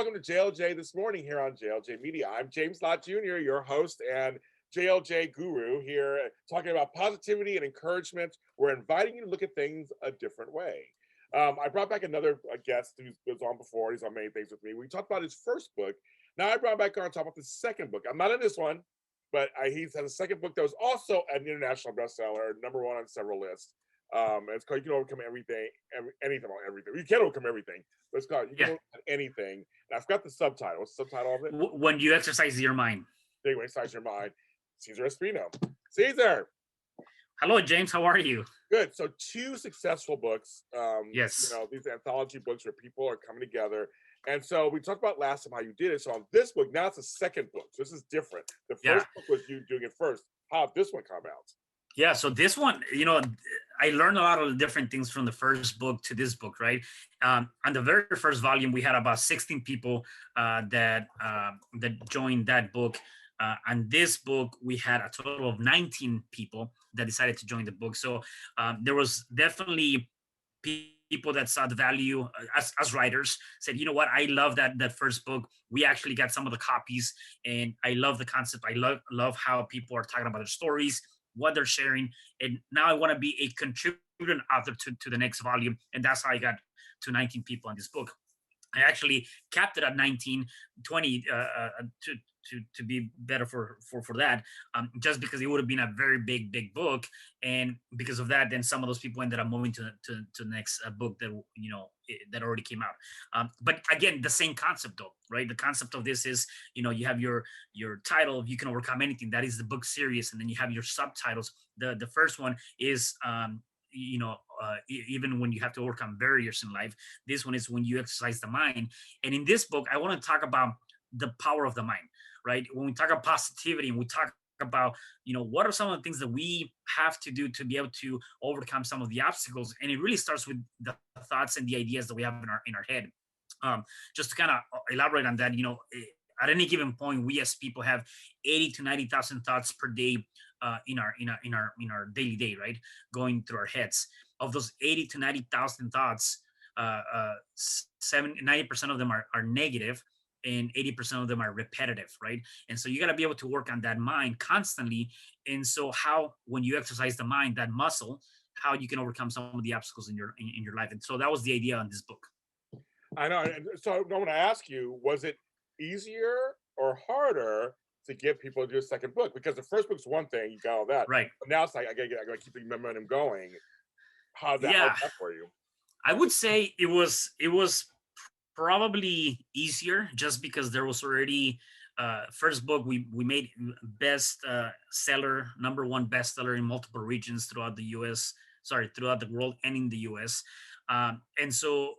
welcome to JLJ this morning here on JLJ Media. I'm James Lott Jr., your host and JLJ guru here, talking about positivity and encouragement. We're inviting you to look at things a different way. I brought back another guest who was on before. He's on many things with me. We talked about his first book. Now I brought back on to talk about the second book. I'm not in this one, but he has a second book that was also an international bestseller, number one on several lists. It's called You Can Overcome Everything, Anything on Everything. You can't overcome everything. But it's called You Can Overcome Anything. And I forgot the subtitle. What's the subtitle of it? When you exercise your mind. Anyway, exercise your mind. Cesar Espino. Cesar. Hello, James. How are you? Good. So 2 successful books. Yes. You know, these anthology books where people are coming together. And so we talked about last time how you did it. So on this book, now it's a second book. So this is different. The first book was you doing it first. How did this one come out? Yeah, so this one, I learned a lot of different things from the first book to this book, right? On the very first volume, we had about 16 people that joined that book. On this book, we had a total of 19 people that decided to join the book. So there was definitely people that saw the value as writers, said, you know what, I love that first book. We actually got some of the copies, and I love the concept. I love how people are talking about their stories, what they're sharing, and now I want to be a contributing author to the next volume, and that's how I got to 19 people on this book. I actually capped it at 19, 20 to be better for that, just because it would have been a very big book, and because of that, then some of those people ended up moving to the next book that that already came out. But again, the same concept though, right? The concept of this is, you have your title of You Can Overcome Anything. That is the book series, and then you have your subtitles. The first one is even when you have to overcome barriers in life. This one is when you exercise the mind. And in this book, I want to talk about the power of the mind, right? When we talk about positivity and we talk about, what are some of the things that we have to do to be able to overcome some of the obstacles. And it really starts with the thoughts and the ideas that we have in our head. Just to kind of elaborate on that, at any given point, we as people have 80 to 90,000 thoughts per day in our daily day, right? Going through our heads. Of those 80 to 90,000 thoughts, 90% of them are negative, and 80% of them are repetitive, right? And so you got to be able to work on that mind constantly. And so when you exercise the mind, that muscle, how you can overcome some of the obstacles in your life. And so that was the idea on this book. I know. And so I want to ask you, was it easier or harder to get people to do a second book? Because the first book's one thing, you got all that. Right. But now it's like, I gotta keep the momentum going. How's that for you? I would say it was probably easier, just because there was already first book we made best seller, number one bestseller in multiple regions throughout the world and in the US. And so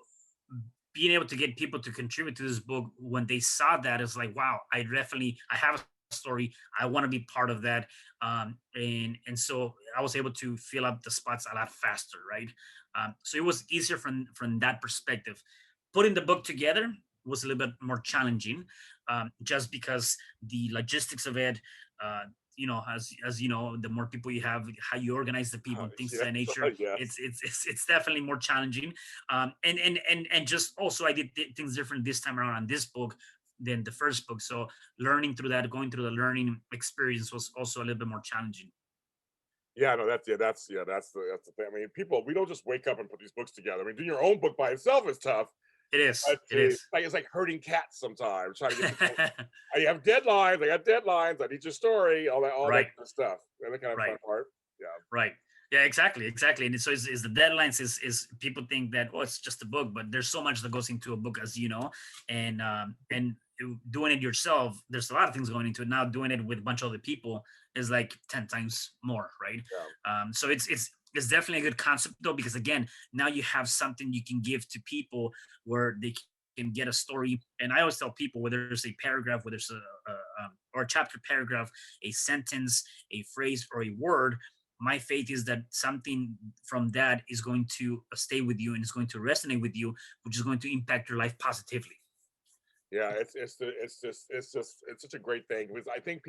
being able to get people to contribute to this book when they saw that, is like, wow, I have a story. I want to be part of that. And so I was able to fill up the spots a lot faster, right? So it was easier from that perspective. Putting the book together was a little bit more challenging, just because the logistics of it, as you know, the more people you have, how you organize the people, things of that nature, it's definitely more challenging. And just also, I did things different this time around on this book than the first book. So learning through that, going through the learning experience was also a little bit more challenging. Yeah, no, that's the thing. I mean, we don't just wake up and put these books together. I mean, doing your own book by itself is tough. It is. It's like herding cats sometimes. Trying to get you have deadlines. I got deadlines. I need your story. All that kind of stuff. And the kind of fun part. Yeah. Right. Yeah. Exactly. And so is the deadlines is people think that, it's just a book, but there's so much that goes into a book, as you know, and doing it yourself, there's a lot of things going into it. Now doing it with a bunch of other people is like 10 times more, right? Yeah. So it's definitely a good concept though, because again, now you have something you can give to people where they can get a story. And I always tell people, whether it's a paragraph, whether it's or a chapter paragraph, a sentence, a phrase, or a word, my faith is that something from that is going to stay with you and is going to resonate with you, which is going to impact your life positively. Yeah, it's such a great thing, because I think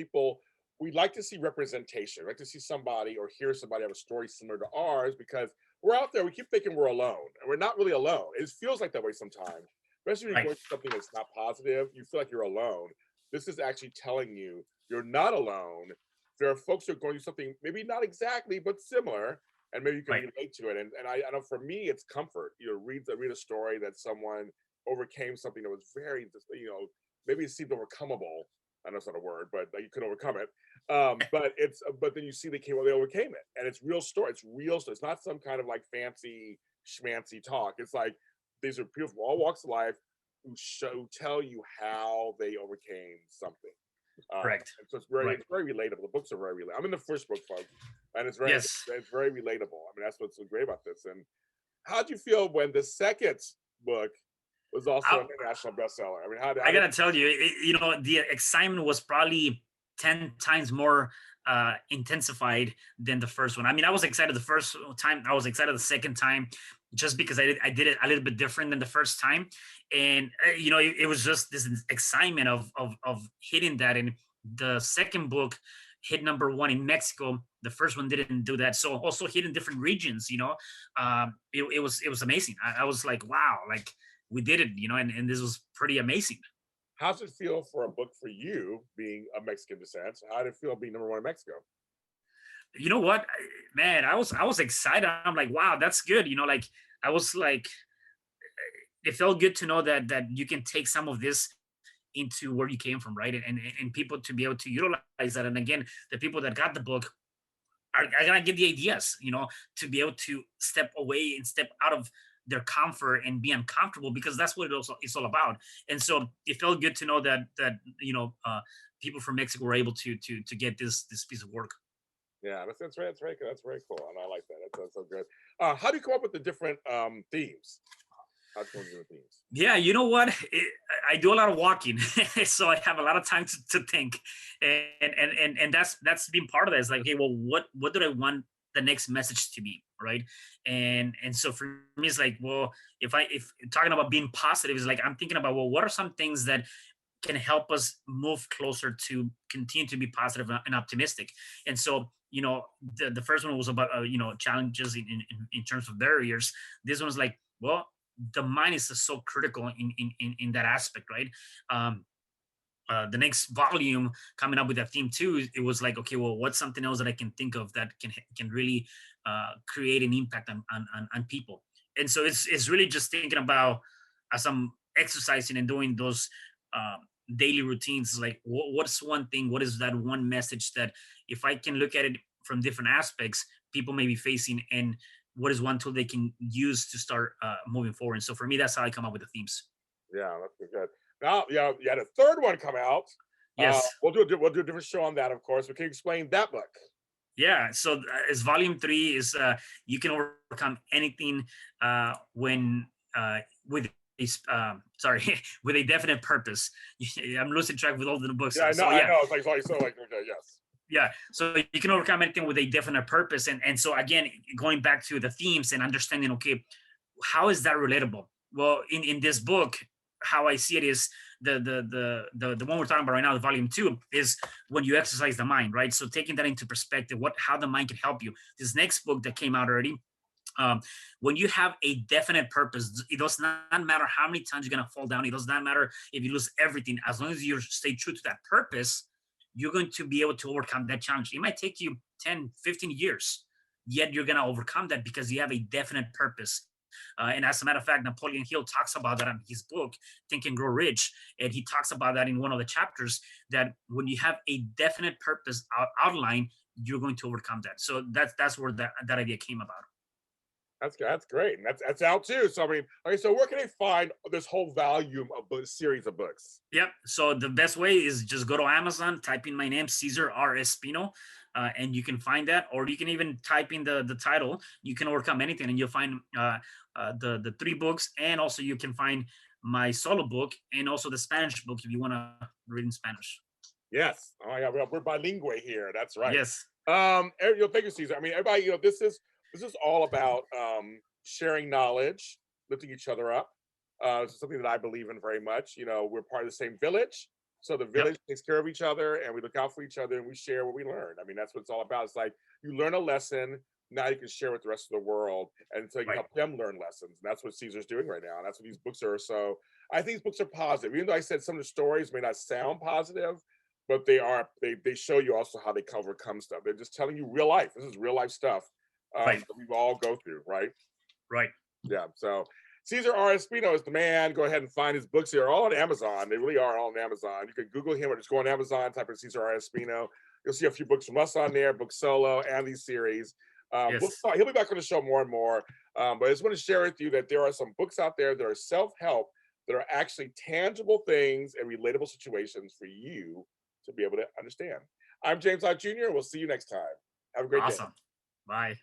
we like to see representation. We like to see somebody or hear somebody have a story similar to ours, because we're out there, we keep thinking we're alone, and we're not really alone. It feels like that way sometimes. especially when you're Right. going through something that's not positive, you feel like you're alone. This is actually telling you you're not alone. There are folks who are going through something, maybe not exactly, but similar, and maybe you can Right. relate to it. And I know for me, it's comfort. You know, read a story that someone overcame something that was very, you know, maybe it seemed overcomable. I know it's not a word, but like, you could overcome it. But then you see they overcame it, and it's real story. It's real story. It's not some kind of like fancy schmancy talk. It's like these are people from all walks of life who tell you how they overcame something. Correct. And so Right. it's very relatable. The books are very relatable. I'm in the first book, folks, and Yes. it's very relatable. I mean, that's what's so great about this. And how'd you feel when the second book was also I, an international bestseller? I mean, I how did gotta tell you, you know, the excitement was probably 10 times more intensified than the first one. I mean, I was excited the first time. I was excited the second time, just because I did it a little bit different than the first time, and you know, it was just this excitement of hitting that. And the second book hit number one in Mexico. The first one didn't do that. So also hitting different regions, you know, it was amazing. I was like, wow, like we did it, you know, and this was pretty amazing. how's it feel for a book for you being of Mexican descent? How did it feel being number one in Mexico? You know what, man, I was excited. I'm like, wow, that's good. You know, like I was like, it felt good to know that you can take some of this into where you came from, right? And people to be able to utilize that. And again, the people that got the book are gonna get the ideas, you know, to be able to step away and step out of their comfort and be uncomfortable, because that's what it also it's all about. And so it felt good to know that you know, people from Mexico were able to get this piece of work. Yeah, that's right. That's very good. That's very cool, and I like that. That's so good. How do you come up with the different themes? How do you come up with different themes? Yeah, you know what? I do a lot of walking, so I have a lot of time to think, and that's been part of that. It's like, okay, well, what do I want the next message to be, right? And so for me, it's like, well, if talking about being positive is like, I'm thinking about, well, what are some things that can help us move closer to continue to be positive and optimistic. And so, you know, the first one was about you know, challenges in terms of barriers. This one was like, well, the mind is so critical in that aspect, right? um the next volume coming up with that theme too, it was like, okay, well, what's something else that I can think of that can really create an impact on people. And so it's really just thinking about, as I'm exercising and doing those daily routines, like what's one thing, what is that one message that, if I can look at it from different aspects, people may be facing, and what is one tool they can use to start moving forward. And so for me, that's how I come up with the themes. Yeah, that's good. Now, yeah, you had a third one come out. Yes. We'll do a different show on that, of course. But can you explain that book? Yeah, so as volume three is, you can overcome anything when with a sorry, with a definite purpose. I'm losing track with all the books. Yeah, So I yeah, know. It's like so like okay, yes. yeah. So you can overcome anything with a definite purpose, and so again, going back to the themes and understanding, okay, how is that relatable? Well, in this book, how I see it is the one we're talking about right now, the volume two, is when you exercise the mind, right? So taking that into perspective, how the mind can help you. This next book that came out already, um, when you have a definite purpose, it does not matter how many times you're gonna fall down. It does not matter if you lose everything. As long as you stay true to that purpose, you're going to be able to overcome that challenge. It might take you 10, 15 years, yet you're gonna overcome that because you have a definite purpose. And as a matter of fact, Napoleon Hill talks about that in his book, Think and Grow Rich. And he talks about that in one of the chapters, that when you have a definite purpose outline, you're going to overcome that. So that's where that idea came about. That's great, and that's out too. So I mean, okay, so where can they find this whole volume of series of books? Yep. So the best way is just go to Amazon, type in my name, Cesar R. Espino, and you can find that. Or you can even type in the title. You can overcome anything, and you'll find the three books, and also you can find my solo book and also the Spanish book if you want to read in Spanish. Yes. Oh my God, we're bilingual here. That's right. Yes. You know, thank you, Caesar. I mean, everybody, you know, this is all about sharing knowledge, lifting each other up. This is something that I believe in very much. You know, we're part of the same village, so the Yep. village takes care of each other, and we look out for each other, and we share what we learn. I mean, that's what it's all about. It's like you learn a lesson, now you can share with the rest of the world, and so you can Right. help them learn lessons. And that's what Caesar's doing right now, and that's what these books are. So I think these books are positive, even though I said some of the stories may not sound positive, but they show you also how they overcome stuff. They're just telling you real life. This is real life stuff Right. that we all go through, right? Right. Yeah. So Cesar R. Espino is the man. Go ahead and find his books. They're all on Amazon. They really are all on Amazon. You can Google him or just go on Amazon, type in Cesar R. Espino. You'll see a few books from us on there, book solo and these series. Yes. He'll be back on the show more and more. But I just want to share with you that there are some books out there that are self-help that are actually tangible things and relatable situations for you to be able to understand. I'm James Lott Jr. We'll see you next time. Have a great day. Awesome. Bye.